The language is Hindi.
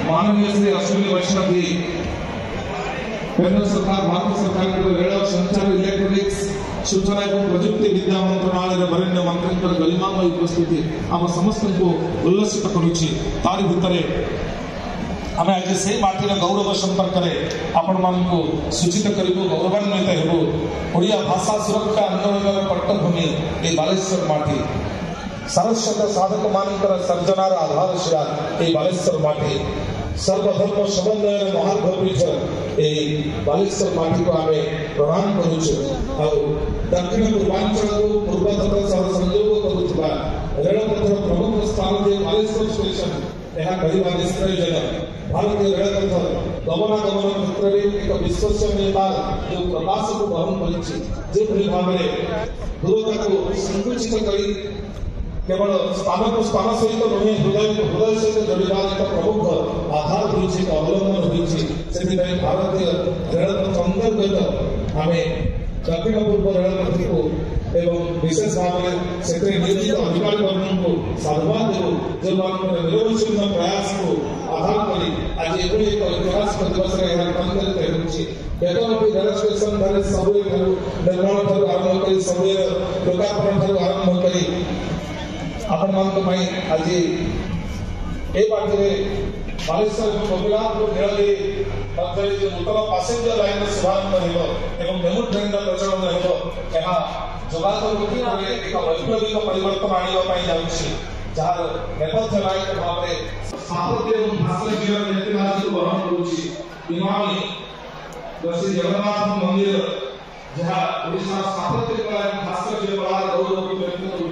माननीय श्री अश्विनी वैष्णव जी केंद्र सरकार भारत सरकार रेल संचार इलेक्ट्रोनिक्स सूचना एवं प्रजुक्ति विद्या मंत्रालय वरेण्य मंत्री गरिमामय उपस्थिति आम समस्त को उल्लसित करुच्ची तारी भितर आम आज से माटीर गौरव संपर्क में आपण मानू सूचित करूँ गौरवान्वित हो ओडिया भाषा सुरक्षा आंदोलन पट्टभूमि ये बालेश्वर माटी सारस्वत साधक मानकर सर्जनार आधारशिला ये बालेश्वर माटी सर्वधर्म समन्वय महार्घ पीठ ये बालेश्वर माटी को आम प्रणाम करुचु दक्षिण पूर्वांचल को पूर्वतट सह संयोग करुवा रेलपथर प्रमुख स्थान जे बालेश्वर स्टेशन यह कहवा निष्प्रयोजन भारतीय रेलपथ गमनागमन क्षेत्र में एक विश्वसनीयता जो प्रकाश को बहन कर भाव दूरता को संकुचित कर केवल स्थान को स्थान सहित नुहे हृदय को हृदय सहित जोड़ार एक प्रमुख आधार होती अवलंबन होती भारतीय रेलपथ अंतर्गत आम दक्षिण पूर्व रेलपथ को एवं विशेष भाव में से नियोजित अधिकारी वर्ग को साधुवाद देव जो निरवच्छिन्न प्रयास को आधार कर आज एक ऐतिहासिक दिवस रूपांतरित होती रेल स्टेशन धरे सब निर्माण आरंभ कर सब लोकार्पण आरंभ कर आपण मान आज ए पार्टी बालेश्वर कपिलापुर रेलवे जो नूतन पैसेंजर लाइन शुभारंभ हो मेमू ट्रेन प्रचलन हो जोगाजोग क्षेत्र में एक वैप्लविक परिवर्तन आने जार नेपथ्य नायक भाव में स्थापत्य और भास्कर ऐतिहासिक ग्रहण करुमामी श्री जगन्नाथ मंदिर जहाँ ओडिशा स्थापत्य कला भास्कर कला गौरव व्यक्त